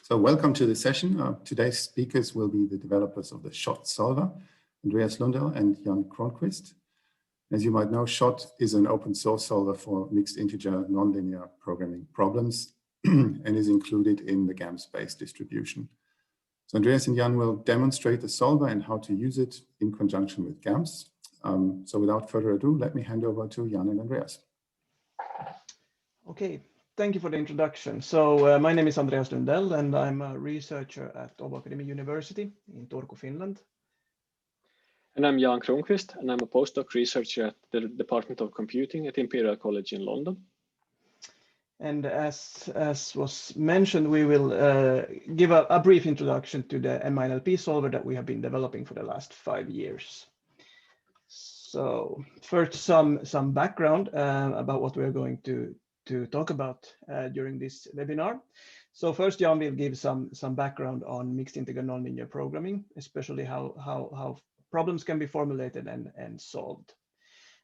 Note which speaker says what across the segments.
Speaker 1: So welcome to the session. Today's speakers will be the developers of the SHOT solver, Andreas Lundell and Jan Kronqvist. As you might know, SHOT is an open source solver for mixed integer nonlinear programming problems and is included in the GAMS-based distribution. So Andreas and Jan will demonstrate the solver and how to use it in conjunction with GAMS. So without further ado, let me hand over to Jan and Andreas.
Speaker 2: Okay, thank you for the introduction. So my name is Andreas Lundell and I'm a researcher at Åbo Akademi University in Turku, Finland.
Speaker 3: And I'm Jan Kronqvist and I'm a postdoc researcher at the Department of Computing at Imperial College in London.
Speaker 2: And as was mentioned, we will give a brief introduction to the MINLP solver that we have been developing for the last 5 years. So first, some background about what we are going to talk about during this webinar. So first, Jan will give some background on mixed integer nonlinear programming, especially how problems can be formulated and solved.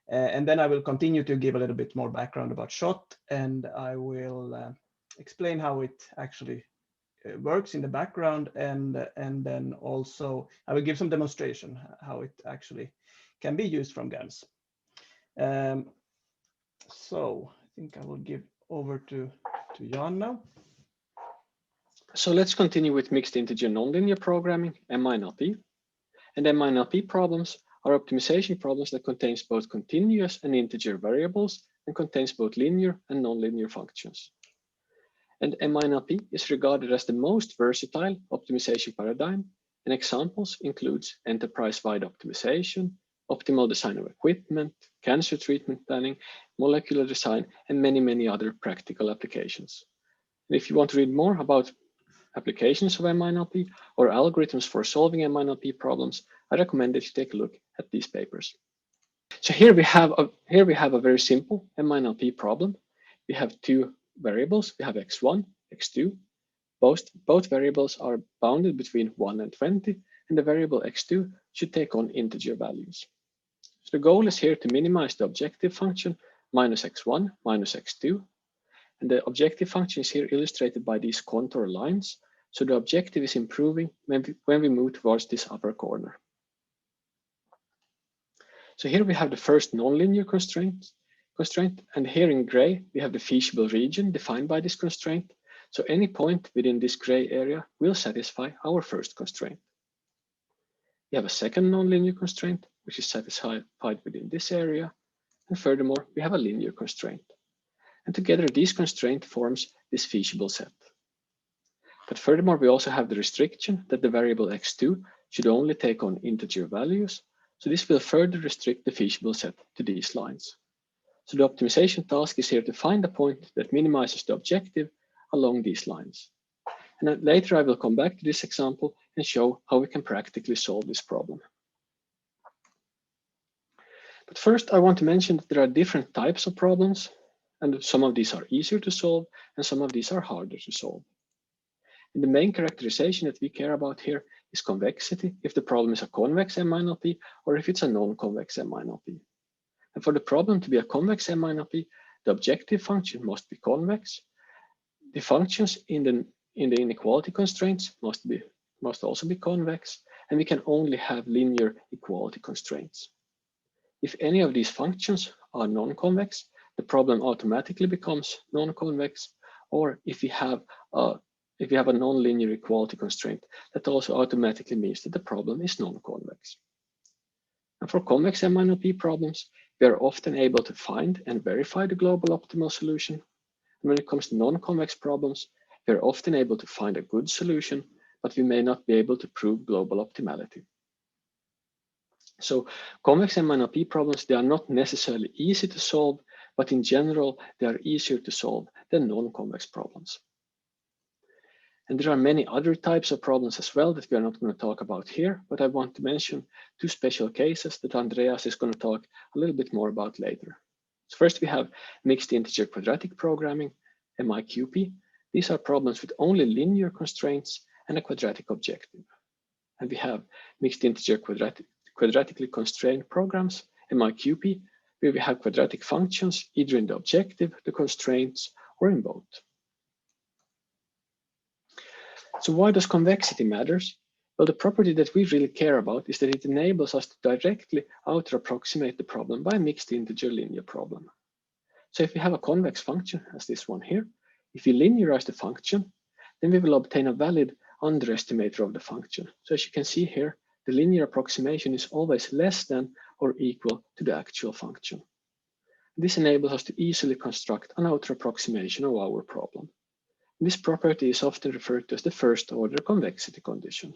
Speaker 2: And then I will continue to give a little bit more background about SHOT, and I will explain how it actually works in the background, and then also I will give some demonstration how it actually can be used from GAMS. So I think I will give over to Jan now.
Speaker 3: So let's continue with mixed integer nonlinear programming, MINLP. And MINLP problems are optimization problems that contains both continuous and integer variables and contains both linear and nonlinear functions. And MINLP is regarded as the most versatile optimization paradigm, and examples includes enterprise-wide optimization, optimal design of equipment, cancer treatment planning, molecular design, and many other practical applications. And if you want to read more about applications of MINLP or algorithms for solving MINLP problems, I recommend that you take a look at these papers. So here we have a very simple MINLP problem. We have two variables. We have x1, x2. Both variables are bounded between 1 and 20, and the variable x2 should take on integer values. So the goal is here to minimize the objective function minus x1 minus x2. And the objective function is here illustrated by these contour lines. So the objective is improving when we move towards this upper corner. So here we have the first nonlinear constraint, and here in gray, we have the feasible region defined by this constraint. So any point within this gray area will satisfy our first constraint. We have a second nonlinear constraint, which is satisfied within this area. And furthermore, we have a linear constraint. And together, these constraints forms this feasible set. But furthermore, we also have the restriction that the variable x2 should only take on integer values. So this will further restrict the feasible set to these lines. So the optimization task is here to find a point that minimizes the objective along these lines. And then later I will come back to this example and show how we can practically solve this problem. But first, I want to mention that there are different types of problems, and some of these are easier to solve and some of these are harder to solve. And the main characterization that we care about here is convexity, if the problem is a convex MINLP or if it's a non-convex MINLP. And for the problem to be a convex MINLP, the objective function must be convex. The functions in the inequality constraints must also be convex, and we can only have linear equality constraints. If any of these functions are non-convex, the problem automatically becomes non-convex, or if we have a nonlinear equality constraint, that also automatically means that the problem is non-convex. And for convex MINLP problems, we are often able to find and verify the global optimal solution. And when it comes to non-convex problems, we are often able to find a good solution, but we may not be able to prove global optimality. So convex MINLP problems, they are not necessarily easy to solve, but in general, they are easier to solve than non-convex problems. And there are many other types of problems as well that we are not going to talk about here, but I want to mention two special cases that Andreas is going to talk a little bit more about later. So first, we have mixed integer quadratic programming, MIQP. These are problems with only linear constraints and a quadratic objective. And we have mixed integer quadratically constrained programs, MIQP, where we have quadratic functions either in the objective, the constraints, or in both. So why does convexity matters? Well, the property that we really care about is that it enables us to directly outer approximate the problem by a mixed integer linear problem. So if we have a convex function, as this one here, if we linearize the function, then we will obtain a valid underestimator of the function. So as you can see here, the linear approximation is always less than or equal to the actual function. This enables us to easily construct an outer approximation of our problem. This property is often referred to as the first order convexity condition.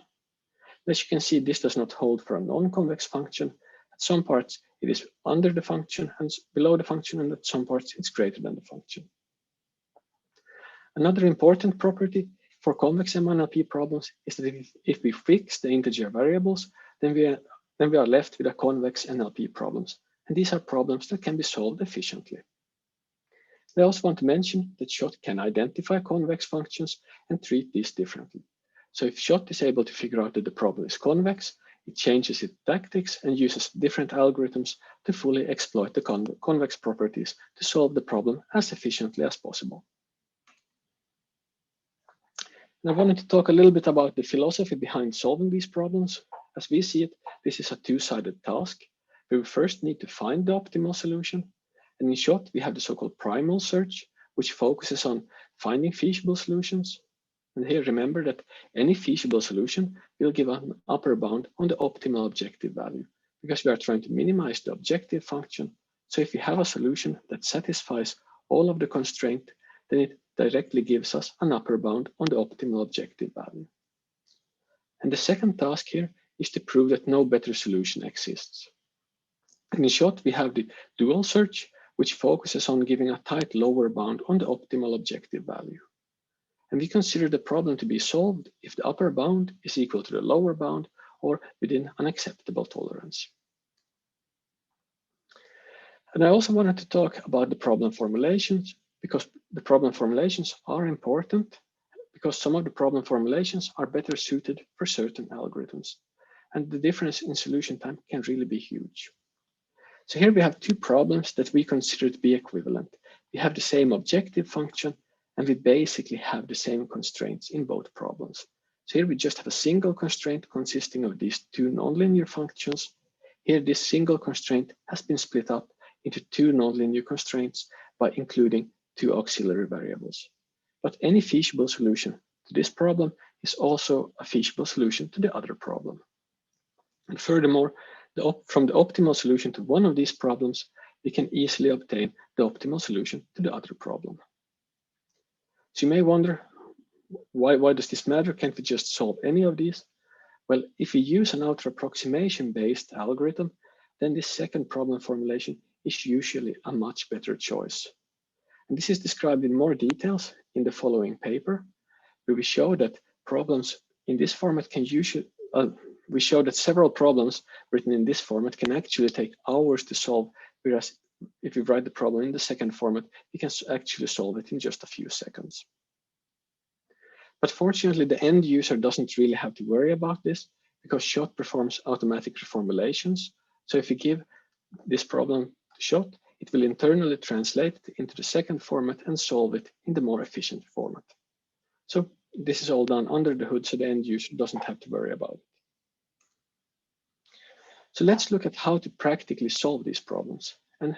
Speaker 3: As you can see, this does not hold for a non-convex function. At some parts, it is under the function and below the function, and at some parts, it's greater than the function. Another important property for convex MINLP problems is that if we fix the integer variables, then we are left with a convex NLP problems. And these are problems that can be solved efficiently. I also want to mention that SHOT can identify convex functions and treat these differently. So if SHOT is able to figure out that the problem is convex, it changes its tactics and uses different algorithms to fully exploit the convex properties to solve the problem as efficiently as possible. And I wanted to talk a little bit about the philosophy behind solving these problems. As we see it, this is a two-sided task. We first need to find the optimal solution. And in SHOT, we have the so-called primal search, which focuses on finding feasible solutions. And here, remember that any feasible solution will give an upper bound on the optimal objective value, because we are trying to minimize the objective function. So if we have a solution that satisfies all of the constraints, then it directly gives us an upper bound on the optimal objective value. And the second task here is to prove that no better solution exists. And in SHOT, we have the dual search, which focuses on giving a tight lower bound on the optimal objective value. And we consider the problem to be solved if the upper bound is equal to the lower bound or within an acceptable tolerance. And I also wanted to talk about the problem formulations, because the problem formulations are important, because some of the problem formulations are better suited for certain algorithms. And the difference in solution time can really be huge. So here we have two problems that we consider to be equivalent. We have the same objective function, and we basically have the same constraints in both problems. So here we just have a single constraint consisting of these two nonlinear functions. Here, this single constraint has been split up into two nonlinear constraints by including two auxiliary variables. But any feasible solution to this problem is also a feasible solution to the other problem. And furthermore, from the optimal solution to one of these problems, we can easily obtain the optimal solution to the other problem. So you may wonder, why does this matter? Can't we just solve any of these? Well, if we use an outer approximation based algorithm, then this second problem formulation is usually a much better choice. And this is described in more details in the following paper, where we show that problems in this format can usually, we show that several problems written in this format can actually take hours to solve, whereas if we write the problem in the second format, we can actually solve it in just a few seconds. But fortunately, the end user doesn't really have to worry about this, because SHOT performs automatic reformulations. So if we give this problem to SHOT, it will internally translate it into the second format and solve it in the more efficient format. So this is all done under the hood, so the end user doesn't have to worry about it. So let's look at how to practically solve these problems. And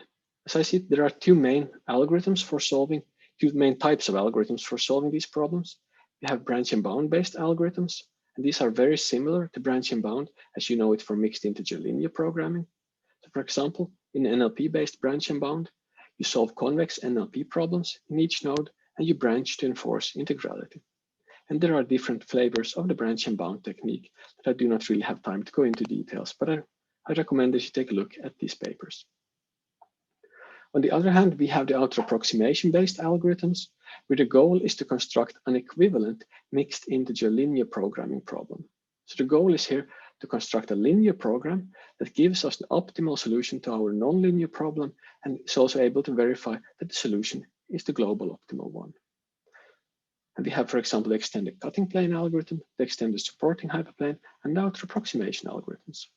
Speaker 3: as I see, there are two main types of algorithms for solving these problems. We have branch and bound based algorithms, and these are very similar to branch and bound as you know it for mixed integer linear programming. So for example, in NLP based branch and bound, you solve convex NLP problems in each node and you branch to enforce integrality. And there are different flavors of the branch and bound technique that I do not really have time to go into details, but I recommend that you take a look at these papers. On the other hand, we have the outer approximation-based algorithms, where the goal is to construct an equivalent mixed integer linear programming problem. So the goal is here to construct a linear program that gives us the optimal solution to our nonlinear problem and is also able to verify that the solution is the global optimal one. And we have, for example, the extended cutting plane algorithm, the extended supporting hyperplane, and the outer approximation algorithms.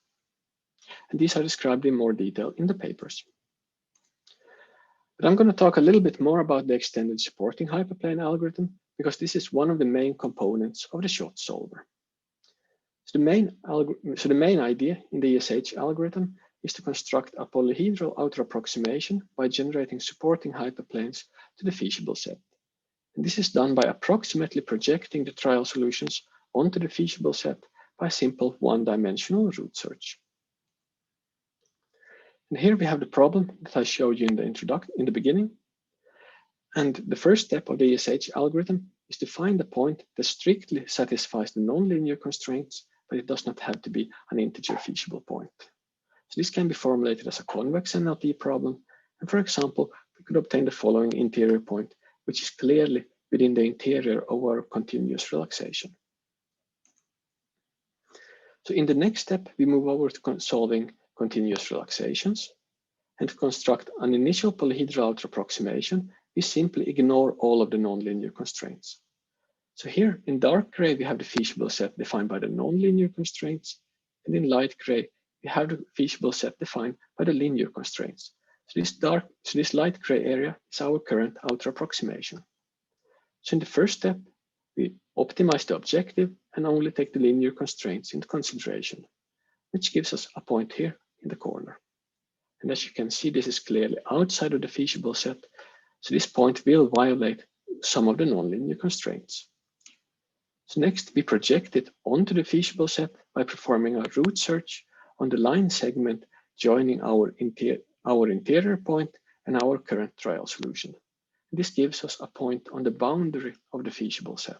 Speaker 3: And these are described in more detail in the papers. But I'm going to talk a little bit more about the extended supporting hyperplane algorithm, because this is one of the main components of the SHOT solver. So the main idea in the ESH algorithm is to construct a polyhedral outer approximation by generating supporting hyperplanes to the feasible set. And this is done by approximately projecting the trial solutions onto the feasible set by a simple one-dimensional root search. And here we have the problem that I showed you in the beginning. And the first step of the ESH algorithm is to find a point that strictly satisfies the nonlinear constraints, but it does not have to be an integer feasible point. So this can be formulated as a convex MLP problem. And for example, we could obtain the following interior point, which is clearly within the interior of our continuous relaxation. So in the next step, we move over to solving continuous relaxations. And to construct an initial polyhedral outer approximation, we simply ignore all of the nonlinear constraints. So here in dark gray, we have the feasible set defined by the nonlinear constraints. And in light gray, we have the feasible set defined by the linear constraints. So this light gray area is our current outer approximation. So in the first step, we optimize the objective and only take the linear constraints into consideration, which gives us a point here in the corner. And as you can see, this is clearly outside of the feasible set. So this point will violate some of the nonlinear constraints. So next, we project it onto the feasible set by performing a root search on the line segment joining our interior point and our current trial solution. This gives us a point on the boundary of the feasible set.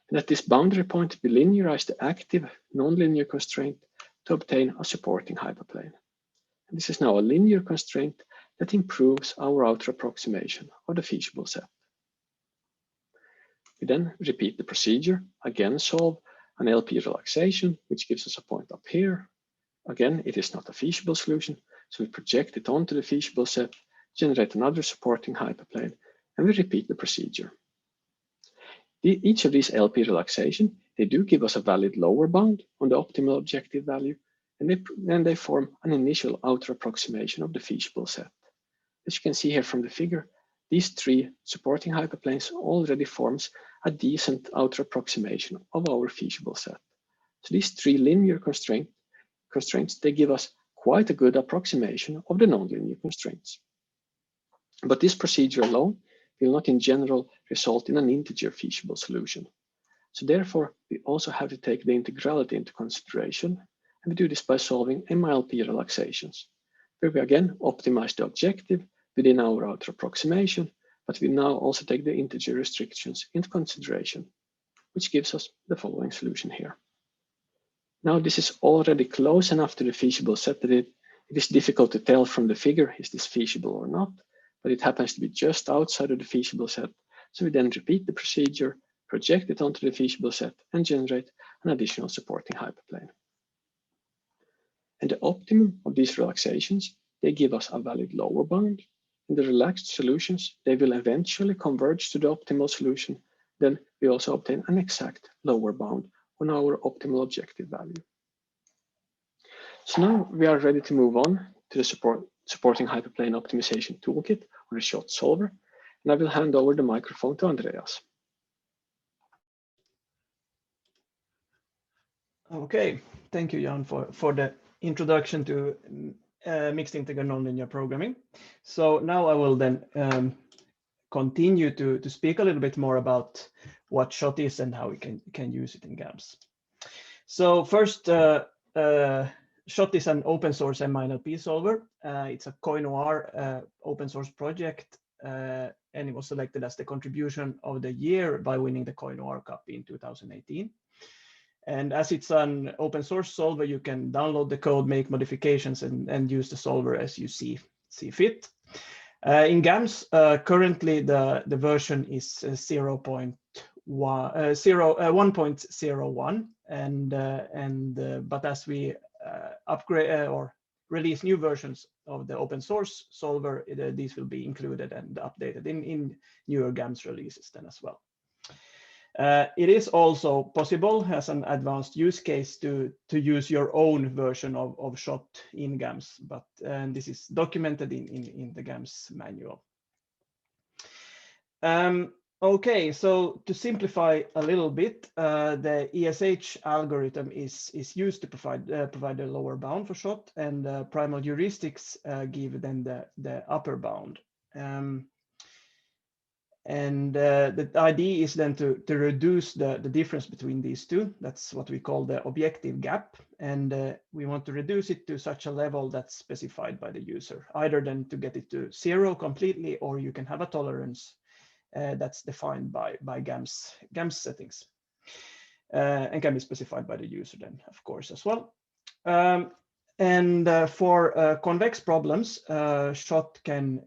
Speaker 3: And at this boundary point, we linearize the active nonlinear constraint to obtain a supporting hyperplane. And this is now a linear constraint that improves our outer approximation of the feasible set. We then repeat the procedure, again solve an LP relaxation, which gives us a point up here. Again, it is not a feasible solution, so we project it onto the feasible set, generate another supporting hyperplane, and we repeat the procedure. Each of these LP relaxations, they do give us a valid lower bound on the optimal objective value, and they form an initial outer approximation of the feasible set. As you can see here from the figure, these three supporting hyperplanes already forms a decent outer approximation of our feasible set. So these three linear constraints, they give us quite a good approximation of the nonlinear constraints. But this procedure alone will not in general result in an integer feasible solution. So therefore, we also have to take the integrality into consideration, and we do this by solving MILP relaxations, where we again optimize the objective within our outer approximation, but we now also take the integer restrictions into consideration, which gives us the following solution here. Now this is already close enough to the feasible set that it is difficult to tell from the figure, is this feasible or not, but it happens to be just outside of the feasible set. So we then repeat the procedure, project it onto the feasible set, and generate an additional supporting hyperplane. And the optimum of these relaxations, they give us a valid lower bound. In the relaxed solutions, they will eventually converge to the optimal solution. Then we also obtain an exact lower bound on our optimal objective value. So now we are ready to move on to the supporting hyperplane optimization toolkit, or the SHOT solver. And I will hand over the microphone to Andreas.
Speaker 2: Okay, thank you, Jan, for the introduction to mixed integer nonlinear programming. So now I will then continue to speak a little bit more about what SHOT is and how we can use it in GAMS. So first, SHOT is an open source MINLP solver. It's a Koinoir open source project, and it was selected as the contribution of the year by winning the Koinoir Cup in 2018. And as it's an open source solver, you can download the code, make modifications, and use the solver as you see fit. In GAMS, currently the version is 1.01, but as we upgrade or release new versions of the open source solver, these will be included and updated in newer GAMS releases then as well. It is also possible as an advanced use case to use your own version of SHOT in GAMS, but this is documented in the GAMS manual. Okay, so to simplify a little bit, the ESH algorithm is used to provide a lower bound for SHOT, and primal heuristics give then the upper bound. The idea is then to reduce the difference between these two. That's what we call the objective gap, and we want to reduce it to such a level that's specified by the user, either then to get it to 0 completely, or you can have a tolerance that's defined by GAMS settings, and can be specified by the user then, of course, as well. For convex problems, SHOT can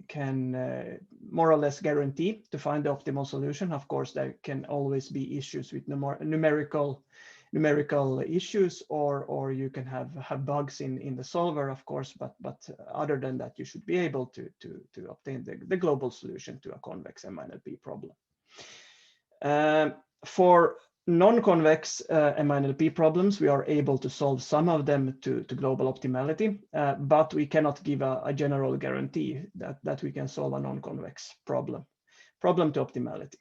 Speaker 2: more or less guarantee to find the optimal solution. Of course, there can always be issues with numerical issues, or you can have bugs in the solver, of course, but other than that, you should be able to obtain the global solution to a convex MINLP problem. For non-convex MINLP problems, we are able to solve some of them to global optimality, but we cannot give a general guarantee that we can solve a non-convex problem to optimality.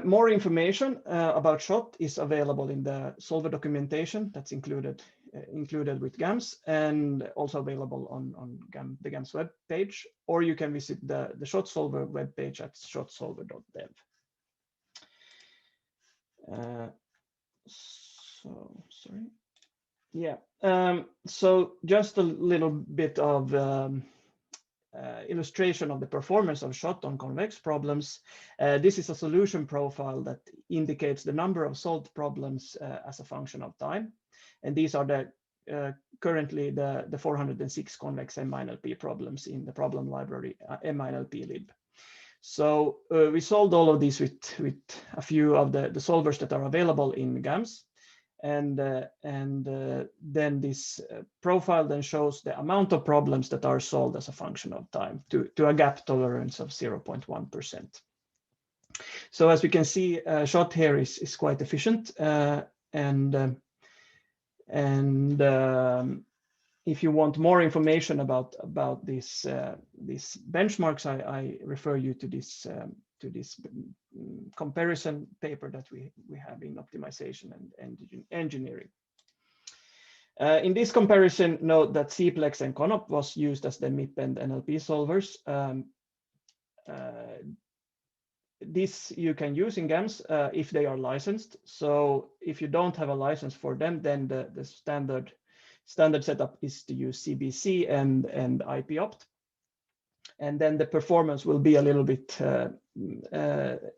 Speaker 2: More information about SHOT is available in the solver documentation that's included with GAMS, and also available on the GAMS web page, or you can visit the SHOT solver web page at shotsolver.dev. So just a little bit of illustration of the performance of SHOT on convex problems. This is a solution profile that indicates the number of solved problems as a function of time. And these are currently the 406 convex MINLP problems in the problem library MINLP-lib. So we solved all of these with a few of the solvers that are available in GAMS. And then this profile then shows the amount of problems that are solved as a function of time to a gap tolerance of 0.1%. So as we can see, SHOT here is quite efficient, if you want more information about these benchmarks, I refer you to this comparison paper that we have in optimization and engineering. In this comparison, note that CPLEX and CONOP was used as the MIP and NLP solvers. This you can use in GAMS if they are licensed. So if you don't have a license for them, then the standard setup is to use CBC and IPOpt. And then the performance will be a little bit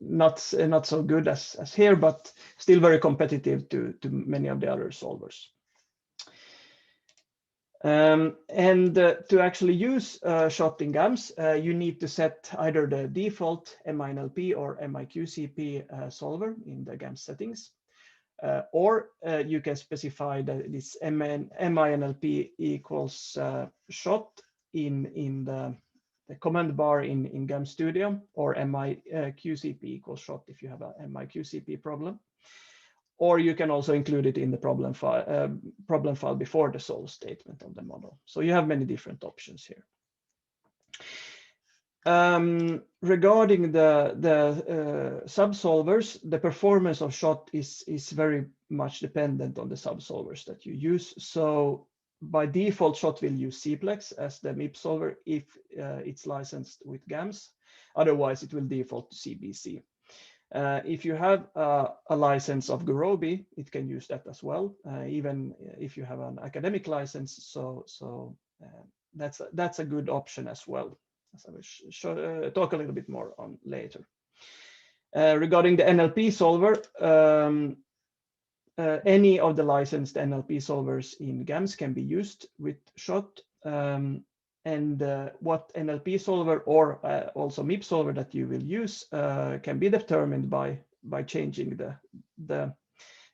Speaker 2: not so good as here, but still very competitive to many of the other solvers. To actually use SHOT in GAMS, you need to set either the default MINLP or MIQCP solver in the GAMS settings, or you can specify this MINLP equals SHOT in the command bar in GAMS Studio, or MIQCP equals SHOT if you have a MIQCP problem. Or you can also include it in the problem file before the solve statement of the model. So you have many different options here. Regarding the subsolvers, the performance of SHOT is very much dependent on the subsolvers that you use. So by default, SHOT will use CPLEX as the MIP solver if it's licensed with GAMS. Otherwise, it will default to CBC. If you have a license of Gurobi, it can use that as well, even if you have an academic license. So that's a good option as well, as I will talk a little bit more on later. Regarding the NLP solver, any of the licensed NLP solvers in GAMS can be used with SHOT. And what NLP solver or also MIP solver that you will use can be determined by changing the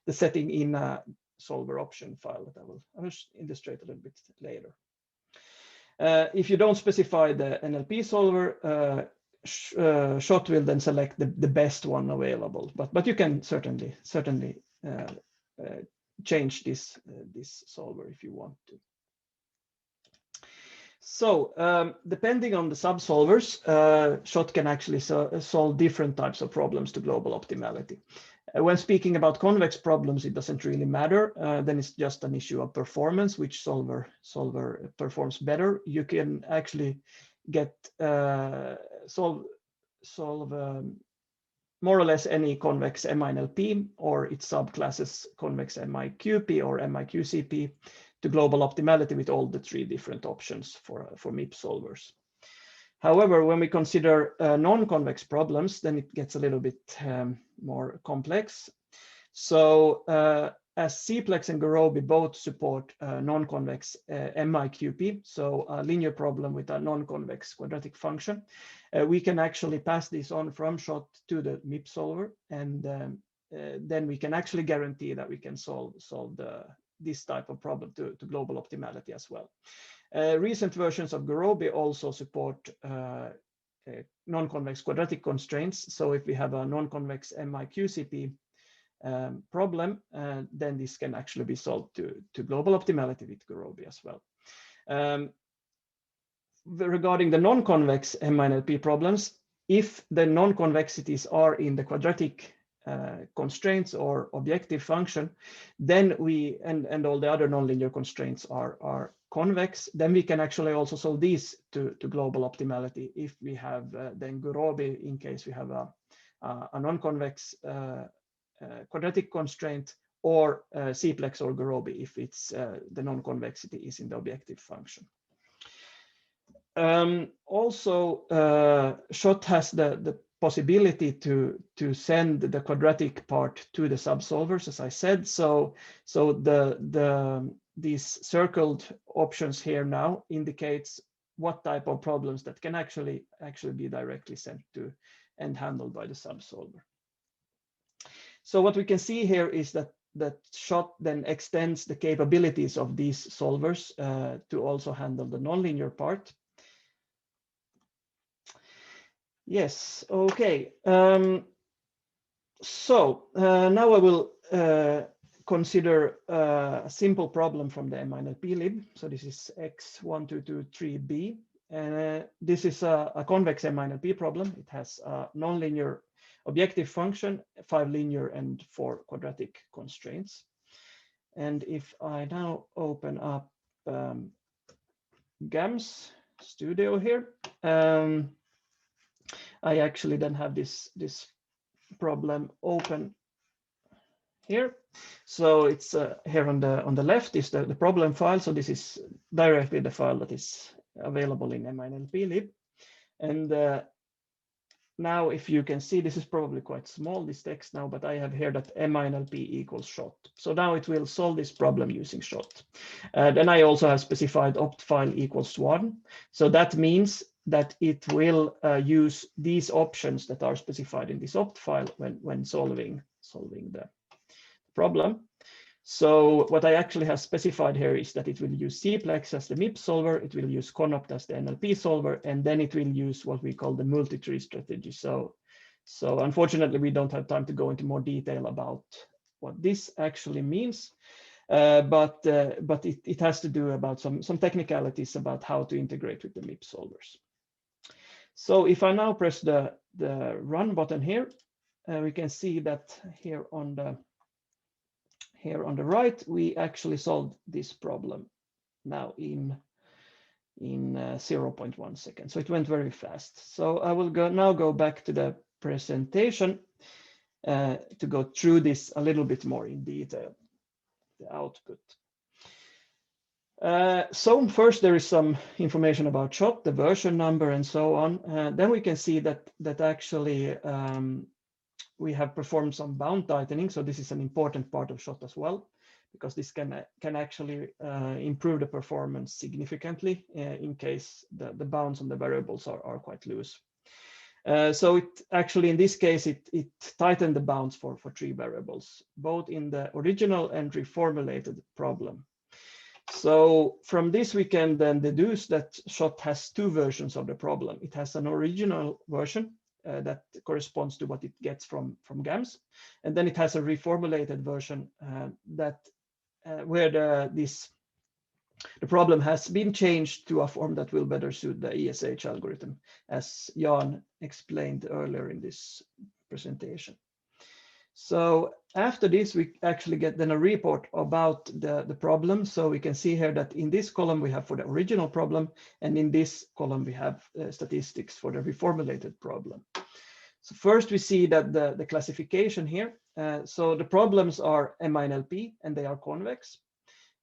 Speaker 2: setting in a solver option file that I will illustrate a little bit later. If you don't specify the NLP solver, SHOT will then select the best one available, but you can certainly change this solver if you want to. So depending on the subsolvers, SHOT can actually solve different types of problems to global optimality. When speaking about convex problems, it doesn't really matter. Then it's just an issue of performance, which solver performs better. You can actually get solve more or less any convex MINLP or its subclasses convex MIQP or MIQCP to global optimality with all the three different options for MIP solvers. However, when we consider non-convex problems, then it gets a little bit more complex. So as Cplex and Gurobi both support non-convex MIQP, so a linear problem with a non-convex quadratic function, we can actually pass this on from SHOT to the MIP solver, and then we can actually guarantee that we can solve this type of problem to global optimality as well. Recent versions of Gurobi also support non-convex quadratic constraints. So if we have a non-convex MIQCP problem, then this can actually be solved to global optimality with Gurobi as well. Regarding the non-convex MINLP problems, if the non-convexities are in the quadratic constraints or objective function, then we and all the other nonlinear constraints are convex, then we can actually also solve these to global optimality if we have then Gurobi in case we have a non-convex quadratic constraint, or Cplex or Gurobi if it's the non-convexity is in the objective function. Also, SHOT has the possibility to send the quadratic part to the subsolvers, as I said. So these circled options here now indicates what type of problems that can actually be directly sent to and handled by the subsolver. So what we can see here is that SHOT then extends the capabilities of these solvers to also handle the nonlinear part. Yes, okay. So now I will consider a simple problem from the MINLP lib. So this is X1223B. This is a convex MINLP problem. It has a nonlinear objective function, 5 linear and 4 quadratic constraints. And if I now open up GAMS Studio here, I actually then have this problem open here. So it's here on the left is the problem file. So this is directly the file that is available in MINLP lib. And now if you can see, this is probably quite small, this text now, but I have here that MINLP equals SHOT. So now it will solve this problem using SHOT. Then I also have specified opt file equals 1. So that means that it will use these options that are specified in this opt file when solving the problem. So what I actually have specified here is that it will use Cplex as the MIP solver, it will use CONOPT as the NLP solver, and then it will use what we call the multi-tree strategy. So unfortunately, we don't have time to go into more detail about what this actually means, but it has to do about some technicalities about how to integrate with the MIP solvers. So if I now press the run button here, we can see that here on the right, we actually solved this problem now in 0.1 second. So it went very fast. So I will now go back to the presentation to go through this a little bit more in detail, the output. So first there is some information about SHOT, the version number and so on. Then we can see that actually we have performed some bound tightening. So this is an important part of SHOT as well, because this can actually improve the performance significantly in case the bounds on the variables are quite loose. So it actually, in this case, it tightened the bounds for 3 variables, both in the original and reformulated problem. So from this, we can then deduce that SHOT has 2 versions of the problem. It has an original version that corresponds to what it gets from GAMS. And then it has a reformulated version that where this The problem has been changed to a form that will better suit the ESH algorithm, as Jan explained earlier in this presentation. So after this, we actually get then a report about the problem. So we can see here that in this column we have for the original problem, and in this column we have statistics for the reformulated problem. So first we see that the classification here. So the problems are MINLP and they are convex,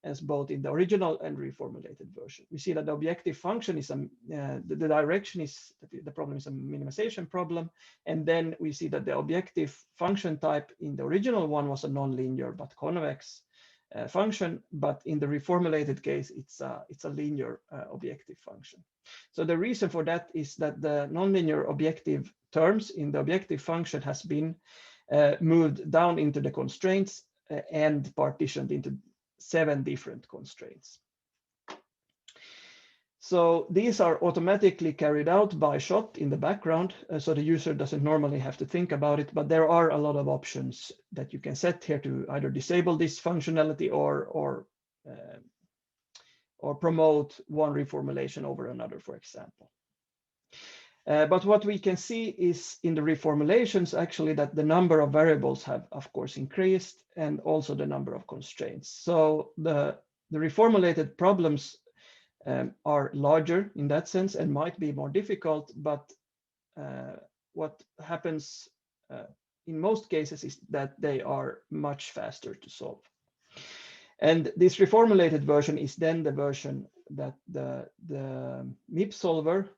Speaker 2: as both in the original and reformulated version. We see that the objective function is the direction is the problem is a minimization problem, and then we see that the objective function type in the original one was a nonlinear but convex function, but in the reformulated case it's a linear objective function. So the reason for that is that the nonlinear objective terms in the objective function has been moved down into the constraints and partitioned into 7 different constraints. So these are automatically carried out by SHOT in the background, so the user doesn't normally have to think about it, but there are a lot of options that you can set here to either disable this functionality or promote one reformulation over another, for example. But what we can see is in the reformulations actually that the number of variables have of course increased, and also the number of constraints. So the reformulated problems are larger in that sense and might be more difficult, but what happens in most cases is that they are much faster to solve. And this reformulated version is then the version that the MIP solver,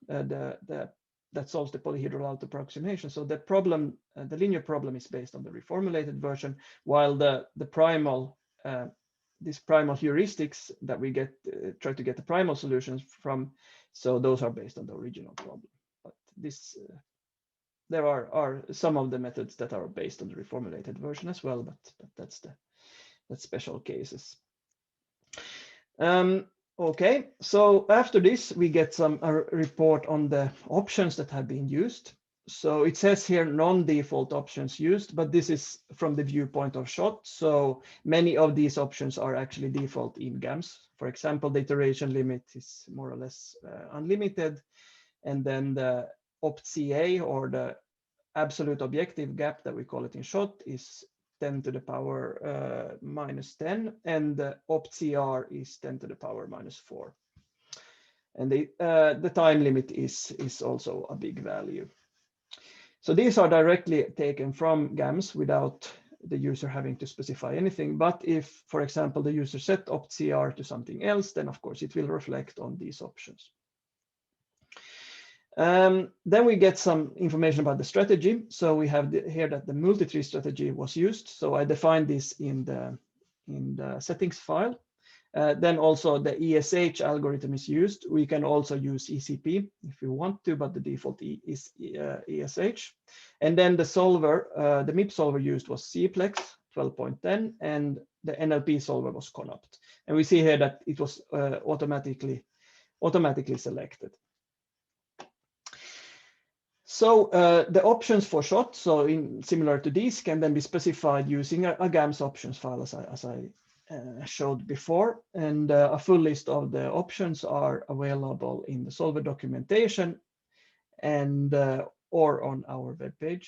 Speaker 2: that solves the polyhedral out approximation. So the problem, the linear problem, is based on the reformulated version, while the primal, these primal heuristics that we get try to get the primal solutions from, so those are based on the original problem. But this there are some of the methods that are based on the reformulated version as well, but that's special cases. Okay, so after this, we get a report on the options that have been used. So it says here non-default options used, but this is from the viewpoint of SHOT. So many of these options are actually default in GAMS. For example, the iteration limit is more or less unlimited. And then the opt-CA, or the absolute objective gap that we call it in SHOT, is 10 to the power minus 10, and the opt-CR is 10 to the power minus 4. And the time limit is also a big value. So these are directly taken from GAMS without the user having to specify anything. But if, for example, the user set opt-CR to something else, then of course it will reflect on these options. Then we get some information about the strategy. So we have here that the multi-tree strategy was used. So I defined this in the settings file. Then also the ESH algorithm is used. We can also use ECP if we want to, but the default is ESH. And then the solver, the MIP solver used was CPlex 12.10, and the NLP solver was CONOPT. And we see here that it was automatically selected. So the options for SHOT, so similar to these, can then be specified using a GAMS options file, as I showed before. And a full list of the options are available in the solver documentation and or on our webpage.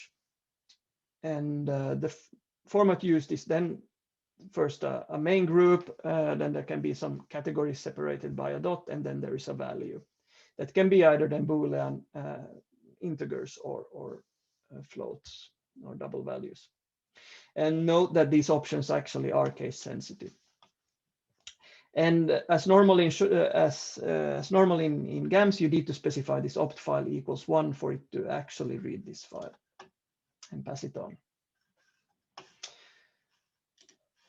Speaker 2: And the format used is then first a main group, then there can be some categories separated by a dot, and then there is a value that can be either then Boolean, integers, or floats or double values. And note that these options actually are case sensitive. And as normal in GAMS, you need to specify this opt file equals 1 for it to actually read this file and pass it on.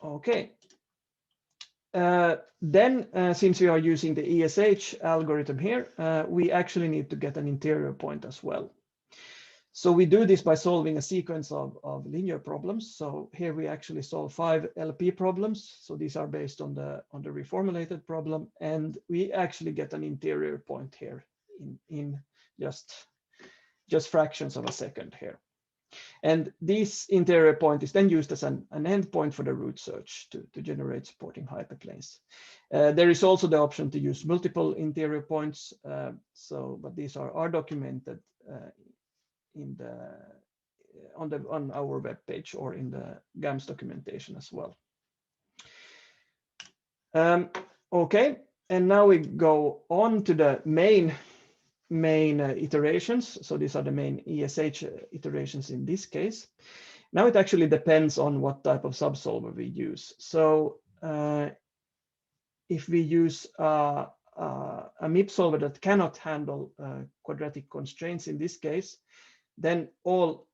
Speaker 2: Okay. Then, since we are using the ESH algorithm here, we actually need to get an interior point as well. So we do this by solving a sequence of linear problems. So here we actually solve 5 LP problems. So these are based on the reformulated problem, and we actually get an interior point here in just fractions of a second here. And this interior point is then used as an endpoint for the root search to generate supporting hyperplanes. There is also the option to use multiple interior points. But these are documented on our web page or in the GAMS documentation as well. Okay, and now we go on to the main iterations. So these are the main ESH iterations in this case. Now it actually depends on what type of subsolver we use. So if we use a MIP solver that cannot handle quadratic constraints in this case, then all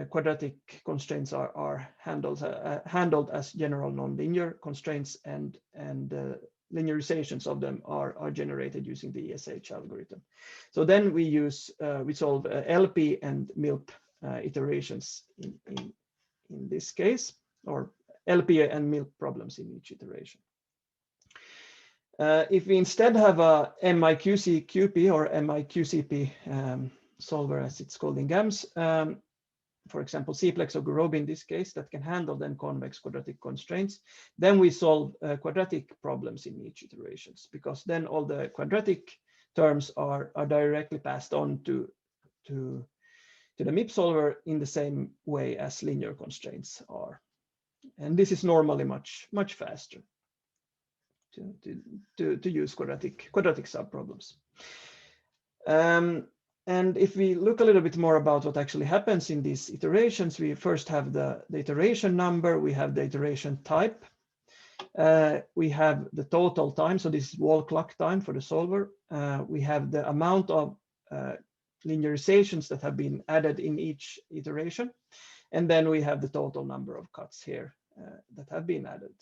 Speaker 2: quadratic constraints are handled as general nonlinear constraints, and linearizations of them are generated using the ESH algorithm. So then we solve LP and MILP iterations in this case, or LP and MILP problems in each iteration. If we instead have a MIQC-QP or MIQCP solver, as it's called in GAMS, for example, Cplex or Gurobi in this case, that can handle then convex quadratic constraints, then we solve quadratic problems in each iterations, because then all the quadratic terms are directly passed on to the MIP solver in the same way as linear constraints are. And this is normally much faster to use quadratic subproblems. And if we look a little bit more about what actually happens in these iterations, we first have the iteration number, we have the iteration type, we have the total time, so this is wall clock time for the solver, we have the amount of linearizations that have been added in each iteration, and then we have the total number of cuts here that have been added.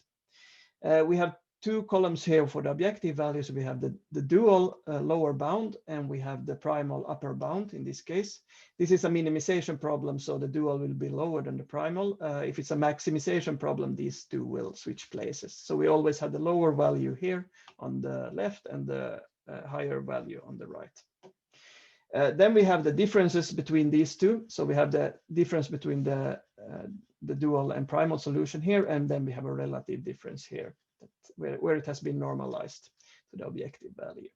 Speaker 2: We have two columns here for the objective values. We have the dual lower bound, and we have the primal upper bound in this case. This is a minimization problem, so the dual will be lower than the primal. If it's a maximization problem, these two will switch places. So we always have the lower value here on the left and the higher value on the right. Then we have the differences between these two. So we have the difference between the dual and primal solution here, and then we have a relative difference here, where it has been normalized to the objective value.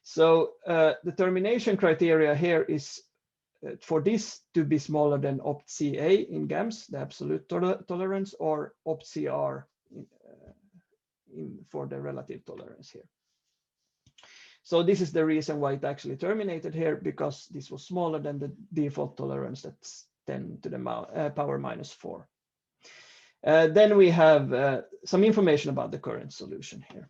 Speaker 2: So the termination criteria here is for this to be smaller than opt-CA in GAMS, the absolute tolerance, or opt-CR for the relative tolerance here. So this is the reason why it actually terminated here, because this was smaller than the default tolerance, that's 10 to the power minus 4. Then we have some information about the current solution here.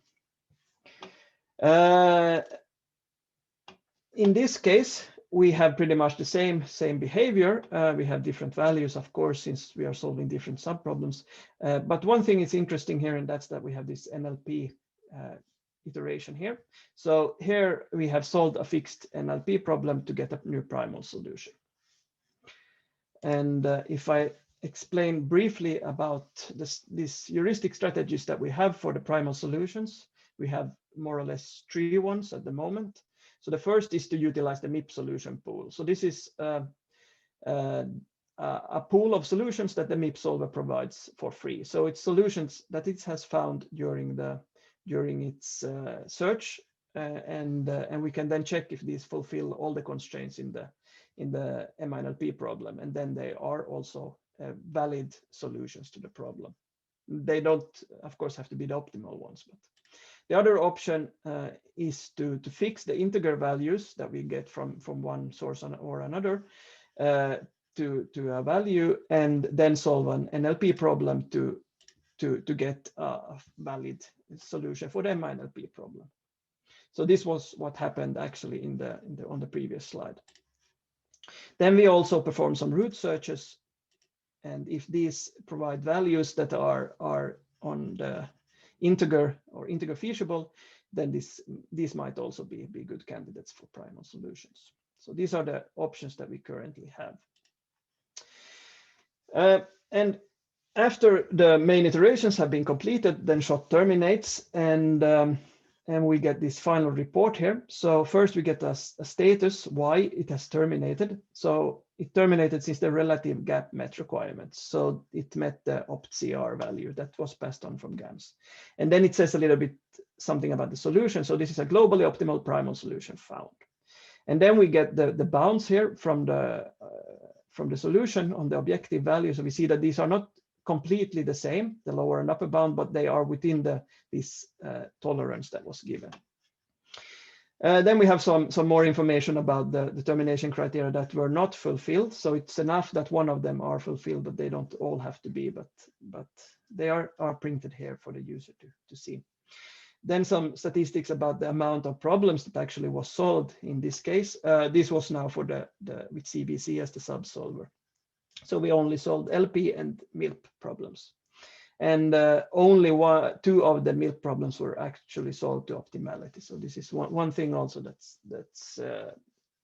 Speaker 2: In this case, we have pretty much the same behavior. We have different values, of course, since we are solving different subproblems. But one thing is interesting here, and that's that we have this NLP iteration here. So here we have solved a fixed NLP problem to get a new primal solution. And if I explain briefly about these heuristic strategies that we have for the primal solutions, we have more or less 3 ones at the moment. So the first is to utilize the MiP Solution Pool. So this is a pool of solutions that the MiP solver provides for free. So it's solutions that it has found during its search, and we can then check if these fulfill all the constraints in the MINLP problem, and then they are also valid solutions to the problem. They don't, of course, have to be the optimal ones, but the other option is to fix the integer values that we get from one source or another to a value, and then solve an NLP problem to get a valid solution for the MINLP problem. So this was what happened actually on the previous slide. Then we also perform some root searches, and if these provide values that are on the integer or integer feasible, then these might also be good candidates for primal solutions. So these are the options that we currently have. And after the main iterations have been completed, then SHOT terminates, and and we get this final report here. So first we get a status why it has terminated. So it terminated since the relative gap met requirements. So it met the opt-CR value that was passed on from GAMS. And then it says a little bit something about the solution. So this is a globally optimal primal solution found. And then we get the bounds here from the solution on the objective value. So we see that these are not completely the same, the lower and upper bound, but they are within this tolerance that was given. Then we have some more information about the determination criteria that were not fulfilled. So it's enough that one of them are fulfilled, but they don't all have to be, but they are printed here for the user to see. Then some statistics about the amount of problems that actually was solved in this case. This was now for with CBC as the subsolver. So we only solved LP and MILP problems. And only two of the MILP problems were actually solved to optimality. So this is one thing also that's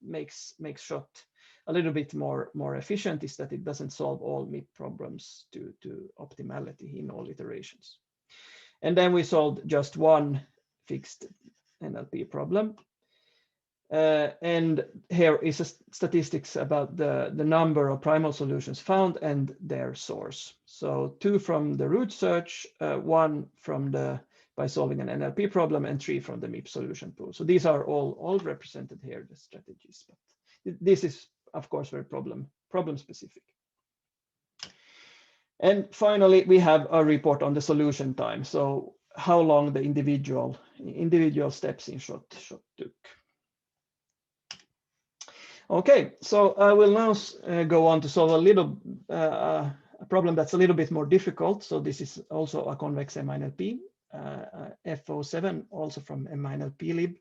Speaker 2: makes SHOT a little bit more efficient, is that it doesn't solve all MIP problems to optimality in all iterations. And then we solved just one fixed NLP problem. And here is a statistics about the number of primal solutions found and their source. So 2 from the root search, 1 from by solving an NLP problem, and 3 from the MiP Solution Pool. So these are all represented here, the strategies. But this is, of course, very problem specific. And finally, we have a report on the solution time. So how long the individual steps in SHOT took. Okay, so I will now go on to solve a problem that's a little bit more difficult. So this is also a convex MINLP, F07, also from MINLP lib.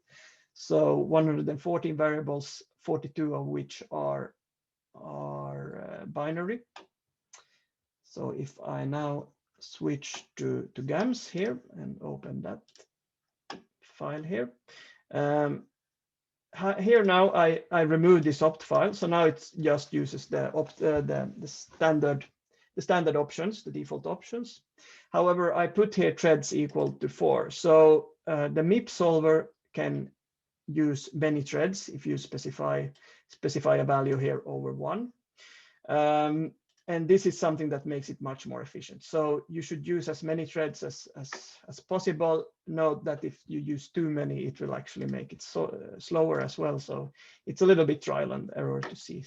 Speaker 2: So 114 variables, 42 of which are binary. So if I now switch to GAMS here and open that file here. Here now I remove this opt file, so now it just uses the standard options, the default options. However, I put here threads equal to 4. So the MIP solver can use many threads if you specify a value here over 1. And this is something that makes it much more efficient. So you should use as many threads as possible. Note that if you use too many, it will actually make it slower as well. So it's a little bit trial and error to see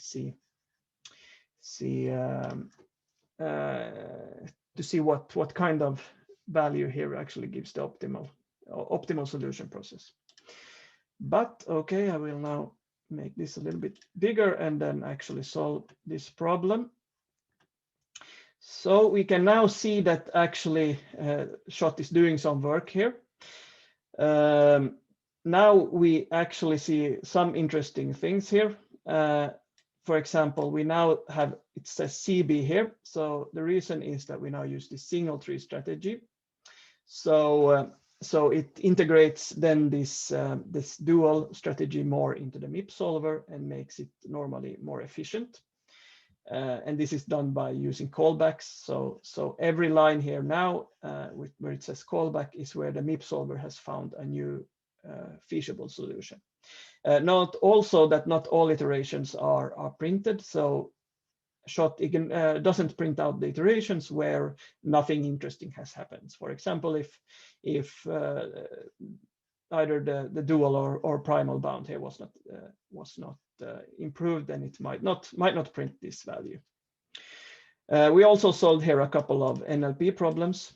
Speaker 2: what kind of value here actually gives the optimal solution process. But okay, I will now make this a little bit bigger and then actually solve this problem. So we can now see that actually SHOT is doing some work here. Now we actually see some interesting things here. For example, we now have, it says CB here. So the reason is that we now use this single tree strategy. So it integrates then this dual strategy more into the MIP solver and makes it normally more efficient. And this is done by using callbacks. So every line here now, where it says callback, is where the MIP solver has found a new feasible solution. Note also that not all iterations are printed. So SHOT doesn't print out the iterations where nothing interesting has happened. For example, if either the dual or primal bound here was not improved, then it might not print this value. We also solved here a couple of NLP problems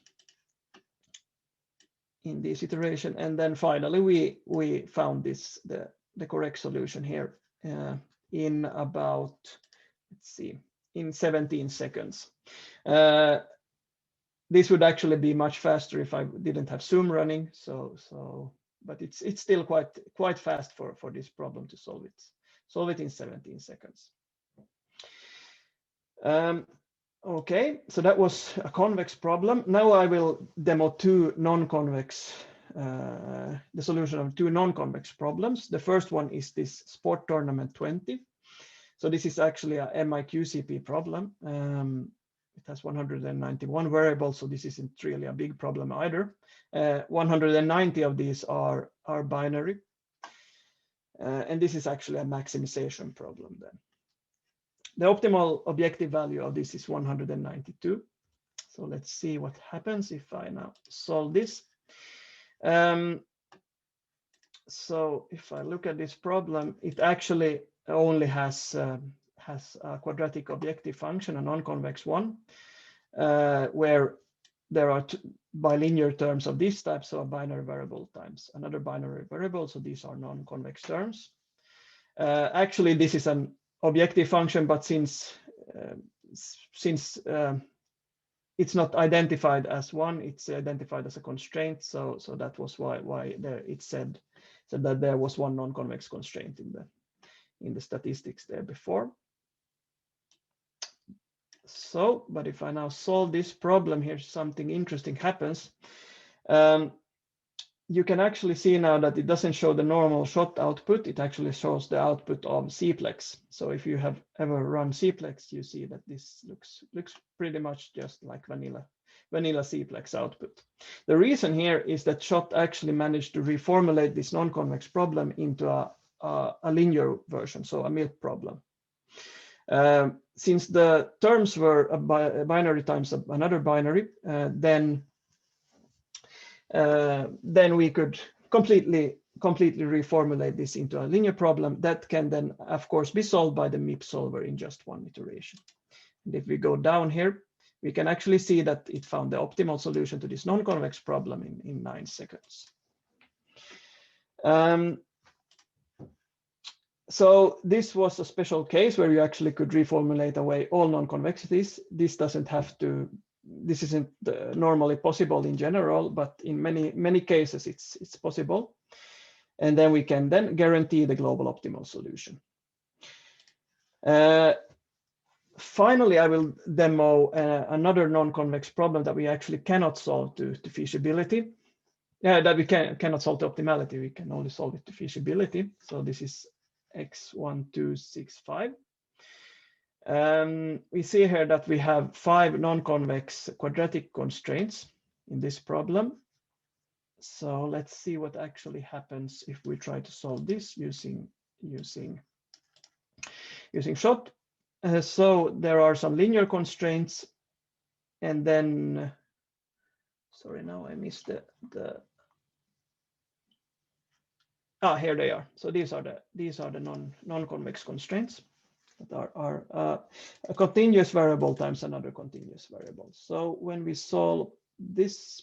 Speaker 2: in this iteration, and then finally we found the correct solution here in about, let's see, in 17 seconds. This would actually be much faster if I didn't have Zoom running. But it's still quite fast for this problem to solve it. Solve it in 17 seconds. Okay, so that was a convex problem. Now I will demo the solution of 2 non-convex problems. The first one is this Sport Tournament 20. So this is actually a MIQCP problem. It has 191 variables, so this isn't really a big problem either. 190 of these are binary. And this is actually a maximization problem then. The optimal objective value of this is 192. So let's see what happens if I now solve this. So if I look at this problem, it actually only has a quadratic objective function, a non-convex one, where there are bilinear terms of this type, so a binary variable times another binary variable. So these are non-convex terms. Actually, this is an objective function, but since it's not identified as one, it's identified as a constraint. So that was why there it said that there was one non-convex constraint in the statistics there before. So, but if I now solve this problem here, something interesting happens. You can actually see now that it doesn't show the normal shot output. It actually shows the output of Cplex. So if you have ever run Cplex, you see that this looks pretty much just like vanilla Cplex output. The reason here is that shot actually managed to reformulate this non-convex problem into a linear version, so a MILP problem. Since the terms were a binary times another binary, then we could completely reformulate this into a linear problem that can then, of course, be solved by the MIP solver in just one iteration. And if we go down here, we can actually see that it found the optimal solution to this non-convex problem in 9 seconds. So this was a special case where you actually could reformulate away all non-convexities. This isn't normally possible in general, but in many cases it's possible. And then we can then guarantee the global optimal solution. Finally, I will demo another non-convex problem that we actually cannot solve to feasibility. That we cannot solve to optimality. We can only solve it to feasibility. So this is X1265. We see here that we have 5 non-convex quadratic constraints in this problem. So let's see what actually happens if we try to solve this using shot. So there are some linear constraints, and then, sorry, now I missed here they are. So these are the non-convex constraints that are a continuous variable times another continuous variable. So when we solve this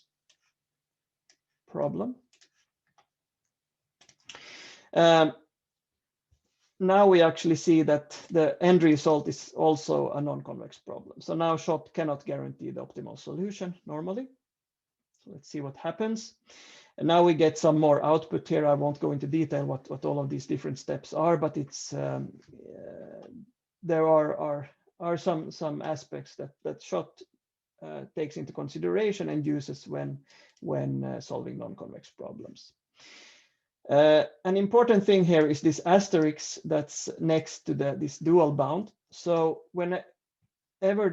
Speaker 2: problem, now we actually see that the end result is also a non-convex problem. So now shot cannot guarantee the optimal solution normally. So let's see what happens. And now we get some more output here. I won't go into detail what all of these different steps are, but it's there are some aspects that shot takes into consideration and uses when solving non-convex problems. An important thing here is this asterisk that's next to this dual bound. So whenever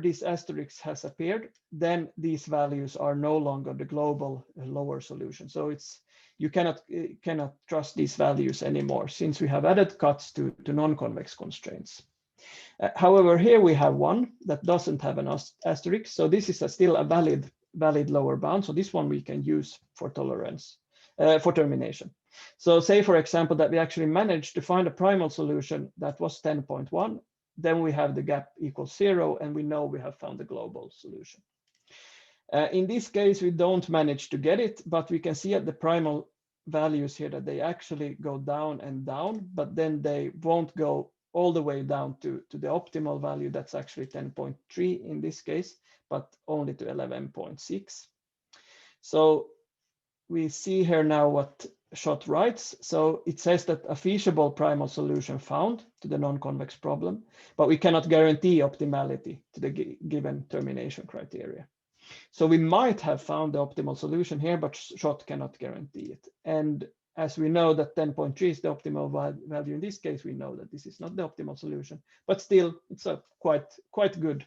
Speaker 2: this asterisk has appeared, then these values are no longer the global lower solution. So you cannot trust these values anymore since we have added cuts to non-convex constraints. However, here we have one that doesn't have an asterisk. So this is still a valid lower bound. So this one we can use for tolerance, for termination. So say, for example, that we actually managed to find a primal solution that was 10.1. Then we have the gap equals 0, and we know we have found the global solution. In this case, we don't manage to get it, but we can see at the primal values here that they actually go down and down, but then they won't go all the way down to the optimal value. That's actually 10.3 in this case, but only to 11.6. So we see here now what shot writes. So it says that a feasible primal solution found to the non-convex problem, but we cannot guarantee optimality to the given termination criteria. So we might have found the optimal solution here, but shot cannot guarantee it. And as we know that 10.3 is the optimal value in this case, we know that this is not the optimal solution, but still it's a quite good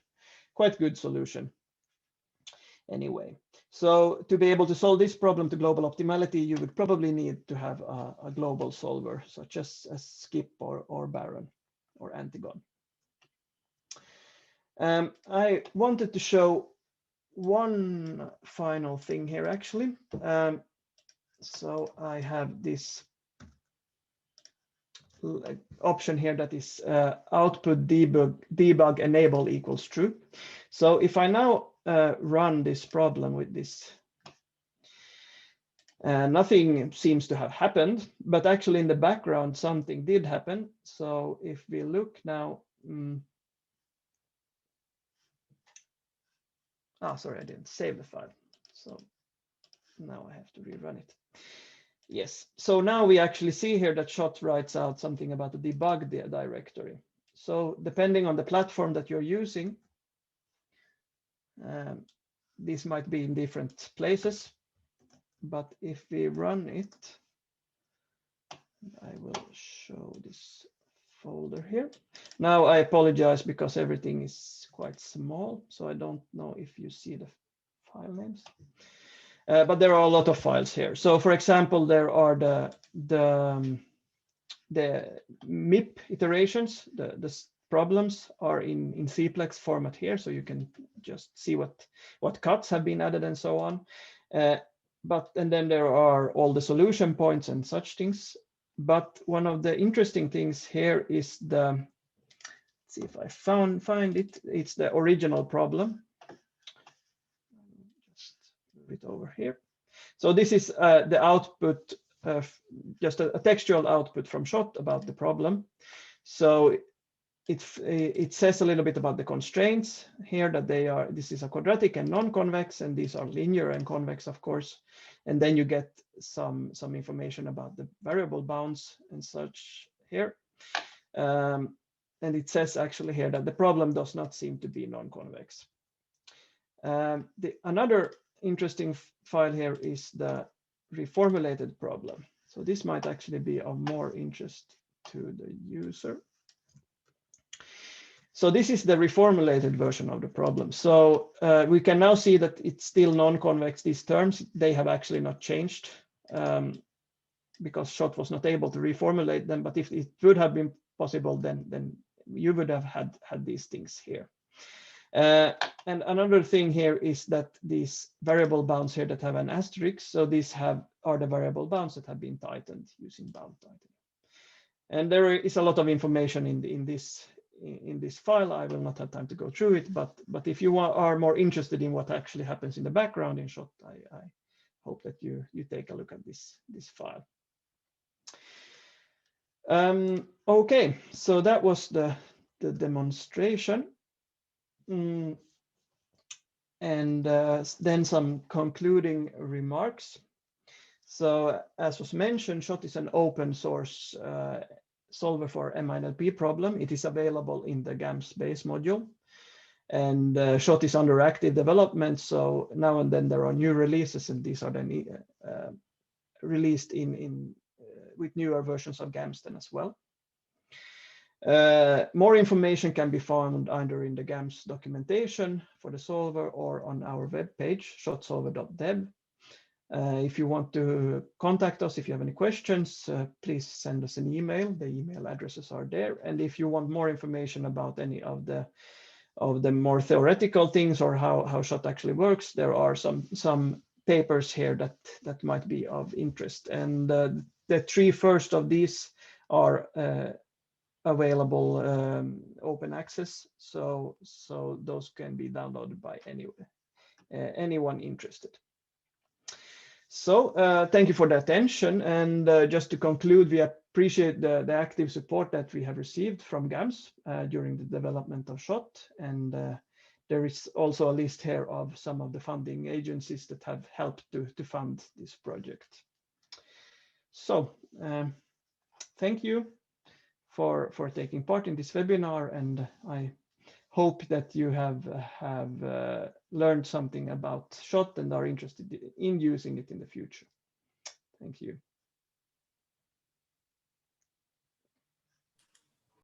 Speaker 2: quite good solution. Anyway, so to be able to solve this problem to global optimality, you would probably need to have a global solver such as SCIP or Baron or Antigon. I wanted to show one final thing here actually. So I have this option here that is output debug enable equals true. So if I now run this problem with this, nothing seems to have happened, but actually in the background something did happen. So if we look now, sorry, I didn't save the file. So now I have to rerun it. Yes, so now we actually see here that SHOT writes out something about the debug directory. So depending on the platform that you're using, these might be in different places, but if we run it, I will show this folder here. Now I apologize because everything is quite small, so I don't know if you see the file names. But there are a lot of files here. So for example, there are the MIP iterations. The problems are in CPLEX format here, so you can just see what cuts have been added and so on. And then there are all the solution points and such things. But one of the interesting things here is let's see if I find it. It's the original problem. Just move it over here. So this is the output, just a textual output from SHOT about the problem. So it says a little bit about the constraints here, that this is a quadratic and non-convex, and these are linear and convex, of course. And then you get some information about the variable bounds and such here. And it says actually here that the problem does not seem to be non-convex. Another interesting file here is the reformulated problem. So this might actually be of more interest to the user. So this is the reformulated version of the problem. So we can now see that it's still non-convex. These terms, they have actually not changed because SHOT was not able to reformulate them. But if it would have been possible, then you would have had these things here. And another thing here is that these variable bounds here that have an asterisk, so these are the variable bounds that have been tightened using bound tightening. And there is a lot of information in this file. I will not have time to go through it, but if you are more interested in what actually happens in the background in SHOT, I hope that you take a look at this file. Okay, so that was the demonstration. And then some concluding remarks. So as was mentioned, SHOT is an open source solver for MINLP problem. It is available in the GAMS base module. And SHOT is under active development. So now and then there are new releases, and these are then released with newer versions of GAMS then as well. More information can be found either in the GAMS documentation for the solver or on our webpage, shotsolver.dev. If you want to contact us, if you have any questions, please send us an email. The email addresses are there. And if you want more information about any of the more theoretical things or how SHOT actually works, there are some papers here that might be of interest. And the three first of these are available open access, so those can be downloaded by anyone interested. So thank you for the attention, and just to conclude, we appreciate the active support that we have received from GAMS during the development of SHOT, and there is also a list here of some of the funding agencies that have helped to fund this project. So thank you for taking part in this webinar, and I hope that you have learned something about SHOT and are interested in using it in the future. Thank you.